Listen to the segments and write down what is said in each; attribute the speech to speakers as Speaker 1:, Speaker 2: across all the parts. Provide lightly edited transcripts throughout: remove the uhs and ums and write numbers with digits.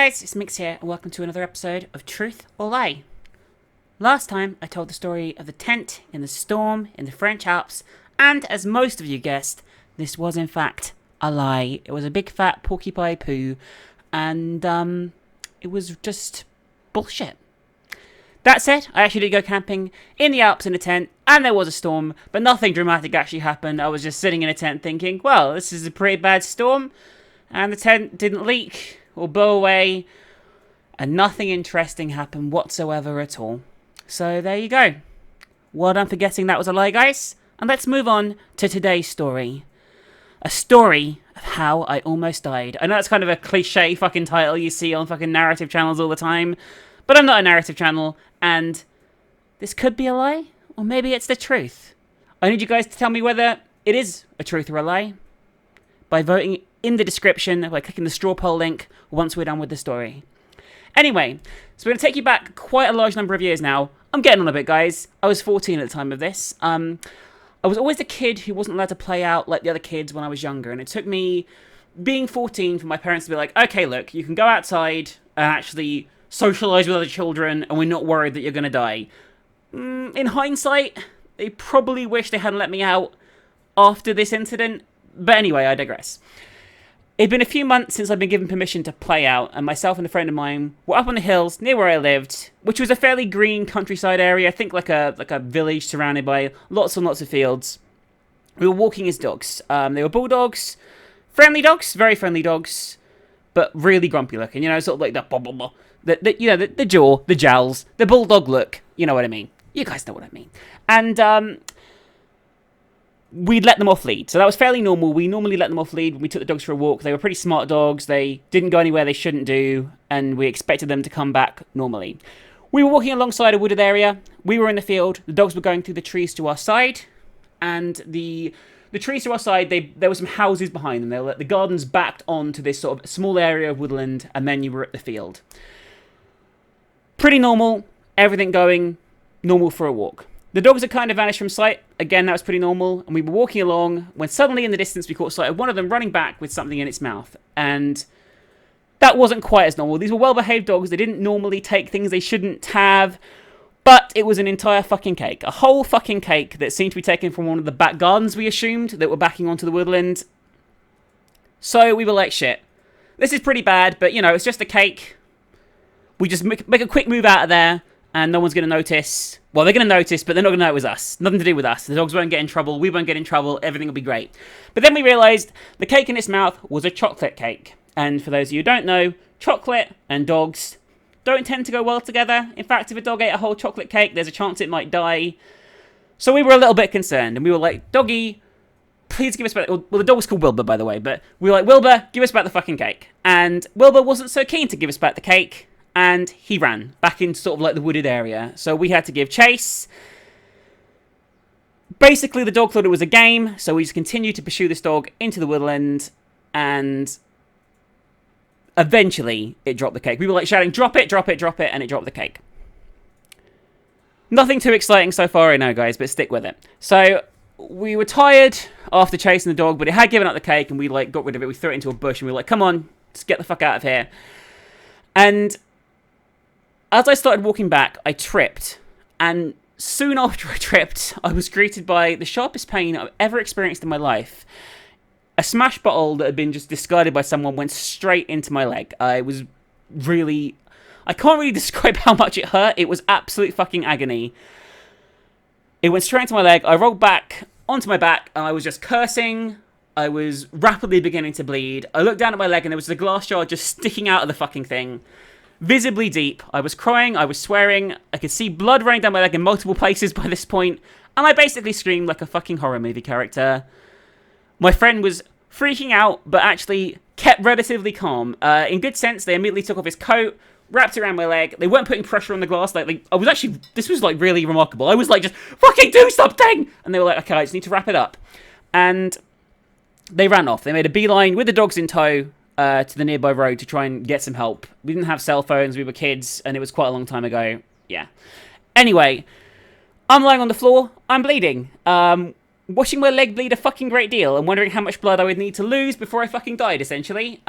Speaker 1: guys, it's Mix here, and welcome to another episode of Truth or Lie. Last time, I told the story of the tent in the storm in the French Alps, and as most of you guessed, this was in fact a lie. It was a big fat porcupine poo, and it was just bullshit. That said, I actually did go camping in the Alps in a tent, and there was a storm, but nothing dramatic actually happened. I was just sitting in a tent thinking, well, this is a pretty bad storm, and the tent didn't leak or blow away, and nothing interesting happened whatsoever at all. So there you go. Well done for guessing that was a lie, guys. And let's move on to today's story. A story of how I almost died. I know it's kind of a cliche fucking title you see on fucking narrative channels all the time, but I'm not a narrative channel, and this could be a lie, or maybe it's the truth. I need you guys to tell me whether it is a truth or a lie by voting in the description, by clicking the straw poll link once we're done with the story. Anyway, so we're going to take you back quite a large number of years now. I'm getting on a bit, guys. I was 14 at the time of this. I was always the kid who wasn't allowed to play out like the other kids when I was younger, and it took me being 14 for my parents to be like, okay, look, you can go outside and actually socialise with other children, and we're not worried that you're going to die. In hindsight, they probably wish they hadn't let me out after this incident, but anyway, I digress. It'd been a few months since I'd been given permission to play out, and myself and a friend of mine were up on the hills near where I lived, which was a fairly green countryside area, I think like a village surrounded by lots and lots of fields. We were walking as dogs. They were bulldogs, friendly dogs, very friendly dogs, but really grumpy looking, you know, sort of like the blah, blah, blah. The jaw, the jowls, the bulldog look, you know what I mean. You guys know what I mean. And we'd let them off lead. So that was fairly normal. We normally let them off lead when we took the dogs for a walk. They were pretty smart dogs. They didn't go anywhere they shouldn't do, and we expected them to come back normally. We were walking alongside a wooded area. We were in the field. The dogs were going through the trees to our side, and the trees to our side, there were some houses behind them. The gardens backed onto this sort of small area of woodland, and then you were at the field. Pretty normal. Everything going normal for a walk. The dogs had kind of vanished from sight. Again, that was pretty normal. And we were walking along when suddenly in the distance we caught sight of one of them running back with something in its mouth. And that wasn't quite as normal. These were well-behaved dogs. They didn't normally take things they shouldn't have. But it was an entire fucking cake. A whole fucking cake that seemed to be taken from one of the back gardens, we assumed, that were backing onto the woodland. So we were like, shit. This is pretty bad, but, you know, it's just a cake. We just make a quick move out of there, and no one's going to notice. Well, they're going to notice, but they're not going to know it was us. Nothing to do with us. The dogs won't get in trouble. We won't get in trouble. Everything will be great. But then we realised the cake in its mouth was a chocolate cake. And for those of you who don't know, chocolate and dogs don't tend to go well together. In fact, if a dog ate a whole chocolate cake, there's a chance it might die. So we were a little bit concerned. And we were like, doggy, please give us back. Well, the dog was called Wilbur, by the way. But we were like, Wilbur, give us back the fucking cake. And Wilbur wasn't so keen to give us back the cake. And he ran back into sort of like the wooded area. So we had to give chase. Basically, the dog thought it was a game. So we just continued to pursue this dog into the woodland. And eventually, it dropped the cake. We were like shouting, drop it, drop it, drop it. And it dropped the cake. Nothing too exciting so far, I know, guys. But stick with it. So we were tired after chasing the dog. But it had given up the cake. And we like got rid of it. We threw it into a bush. And we were like, come on, let's get the fuck out of here. And as I started walking back, I tripped, and soon after I tripped, I was greeted by the sharpest pain I've ever experienced in my life. A smashed bottle that had been just discarded by someone went straight into my leg. I can't really describe how much it hurt. It was absolute fucking agony. It went straight into my leg. I rolled back onto my back, and I was just cursing. I was rapidly beginning to bleed. I looked down at my leg, and there was a glass jar just sticking out of the fucking thing. Visibly deep. I was crying, I was swearing, I could see blood running down my leg in multiple places by this point, and I basically screamed like a fucking horror movie character. My friend was freaking out, but actually kept relatively calm. In good sense, they immediately took off his coat, wrapped it around my leg. They weren't putting pressure on the glass. This was like really remarkable. I was like, just fucking do something! And they were like, okay, I just need to wrap it up. And they ran off. They made a beeline with the dogs in tow to the nearby road to try and get some help. We didn't have cell phones, we were kids, and it was quite a long time ago. Yeah. Anyway, I'm lying on the floor, I'm bleeding. Watching my leg bleed a fucking great deal and wondering how much blood I would need to lose before I fucking died, essentially.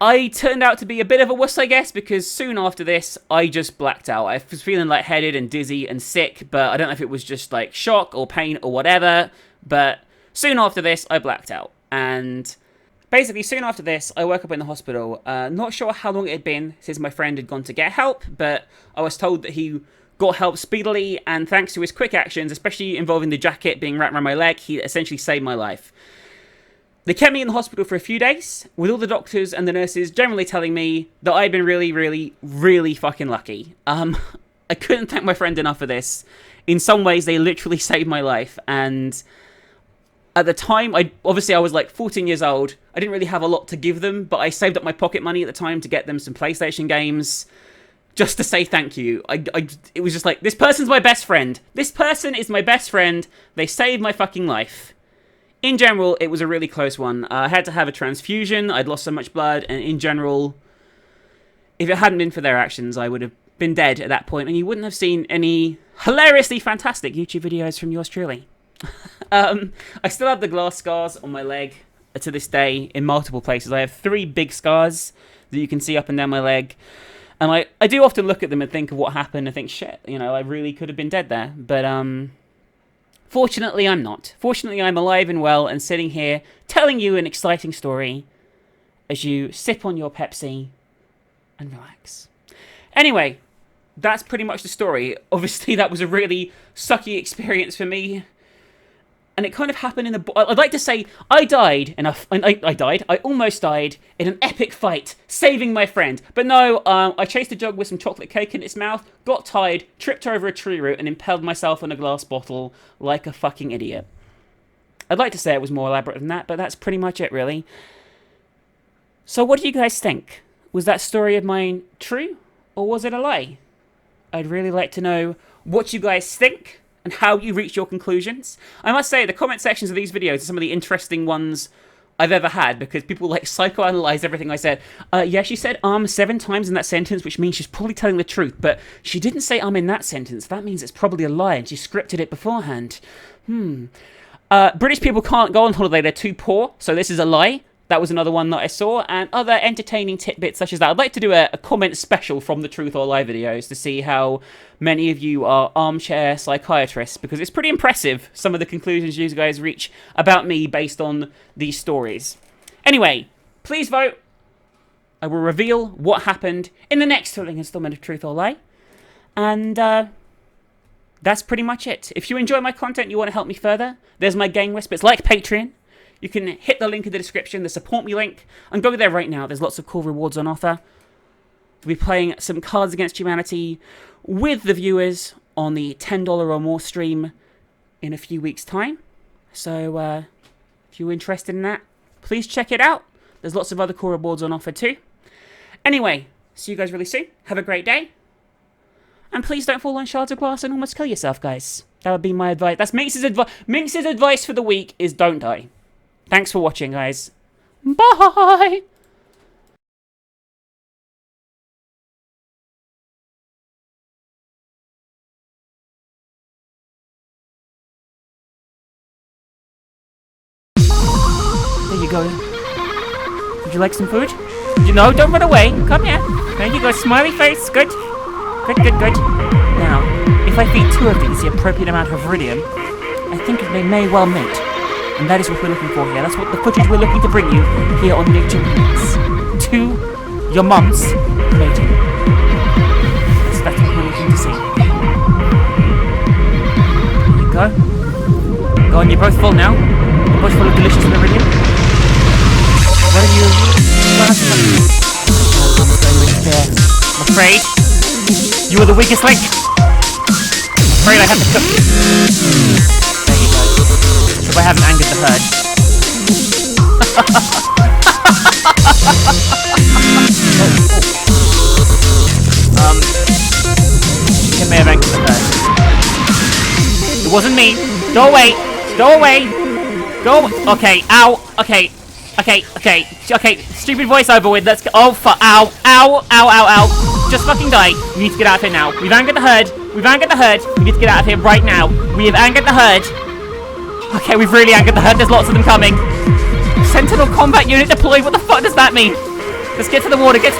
Speaker 1: I turned out to be a bit of a wuss, I guess, because soon after this, I just blacked out. I was feeling lightheaded and dizzy and sick, but I don't know if it was just like shock or pain or whatever, but soon after this, I blacked out. And basically, soon after this, I woke up in the hospital. Not sure how long it had been since my friend had gone to get help, but I was told that he got help speedily, and thanks to his quick actions, especially involving the jacket being wrapped around my leg, he essentially saved my life. They kept me in the hospital for a few days, with all the doctors and the nurses generally telling me that I'd been really, really, really fucking lucky. I couldn't thank my friend enough for this. In some ways, they literally saved my life, and at the time, I was like 14 years old. I didn't really have a lot to give them, but I saved up my pocket money at the time to get them some PlayStation games, just to say thank you. It was just like, this person's my best friend. This person is my best friend. They saved my fucking life. In general, it was a really close one. I had to have a transfusion. I'd lost so much blood, and in general, if it hadn't been for their actions, I would have been dead at that point, and you wouldn't have seen any hilariously fantastic YouTube videos from yours truly. I still have the glass scars on my leg to this day in multiple places. I have 3 big scars that you can see up and down my leg, and I do often look at them and think of what happened and think, shit, you know, I really could have been dead there, but fortunately, I'm not. Fortunately, I'm alive and well and sitting here telling you an exciting story as you sip on your Pepsi and relax. Anyway, that's pretty much the story. Obviously, that was a really sucky experience for me. And it kind of happened in I'd like to say I almost died in an epic fight, saving my friend. But no, I chased a dog with some chocolate cake in its mouth, got tired, tripped over a tree root, and impaled myself on a glass bottle like a fucking idiot. I'd like to say it was more elaborate than that, but that's pretty much it, really. So what do you guys think? Was that story of mine true, or was it a lie? I'd really like to know what you guys think and how you reach your conclusions. I must say, the comment sections of these videos are some of the interesting ones I've ever had, because people like psychoanalyze everything I said. Yeah, she said 7 times in that sentence, which means she's probably telling the truth, but she didn't say in that sentence. That means it's probably a lie, and she scripted it beforehand. British people can't go on holiday, they're too poor, so this is a lie. That was another one that I saw, and other entertaining tidbits such as that. I'd like to do a comment special from the Truth or Lie videos to see how many of you are armchair psychiatrists, because it's pretty impressive, some of the conclusions you guys reach about me based on these stories. Anyway, please vote. I will reveal what happened in the next thrilling installment of Truth or Lie. And that's pretty much it. If you enjoy my content, you want to help me further, there's my Game Whispers, like Patreon. You can hit the link in the description, the support me link, and go there right now. There's lots of cool rewards on offer. We'll be playing some Cards Against Humanity with the viewers on the $10 or more stream in a few weeks' time. So if you're interested in that, please check it out. There's lots of other cool rewards on offer too. Anyway, see you guys really soon. Have a great day. And please don't fall on shards of glass and almost kill yourself, guys. That would be my advice. That's Minx's advice. Minx's advice for the week is don't die. Thanks for watching, guys. Bye! There you go. Would you like some food? No, don't run away. Come here. There you go. Smiley face. Good. Good, good, good. Now, if I feed 2 of these the appropriate amount of iridium, I think they may well mate. And that is what we're looking for here. That's what the footage we're looking to bring you here on Nature Minutes. 2 your mums mating. That's what we're looking to see. There you go. Go on, you're both full now. You're both full of delicious iridium. What are you? I'm afraid you are the weakest link. I'm afraid I have to cook you. There you go. If I haven't angered the herd. It may have angered the herd. It wasn't me. Go away. Go away. Go away. Okay. Ow. Okay. Okay. Stupid voiceover with. Let's go. Oh fuck. Ow. Ow. Ow. Ow. Ow. Just fucking die. You need to get out of here now. We've angered the herd. We've angered the herd. We need to get out of here right now. We have angered the herd. Okay, we've really angered the herd. There's lots of them coming. Sentinel combat unit deployed. What the fuck does that mean? Let's get to the water. Get to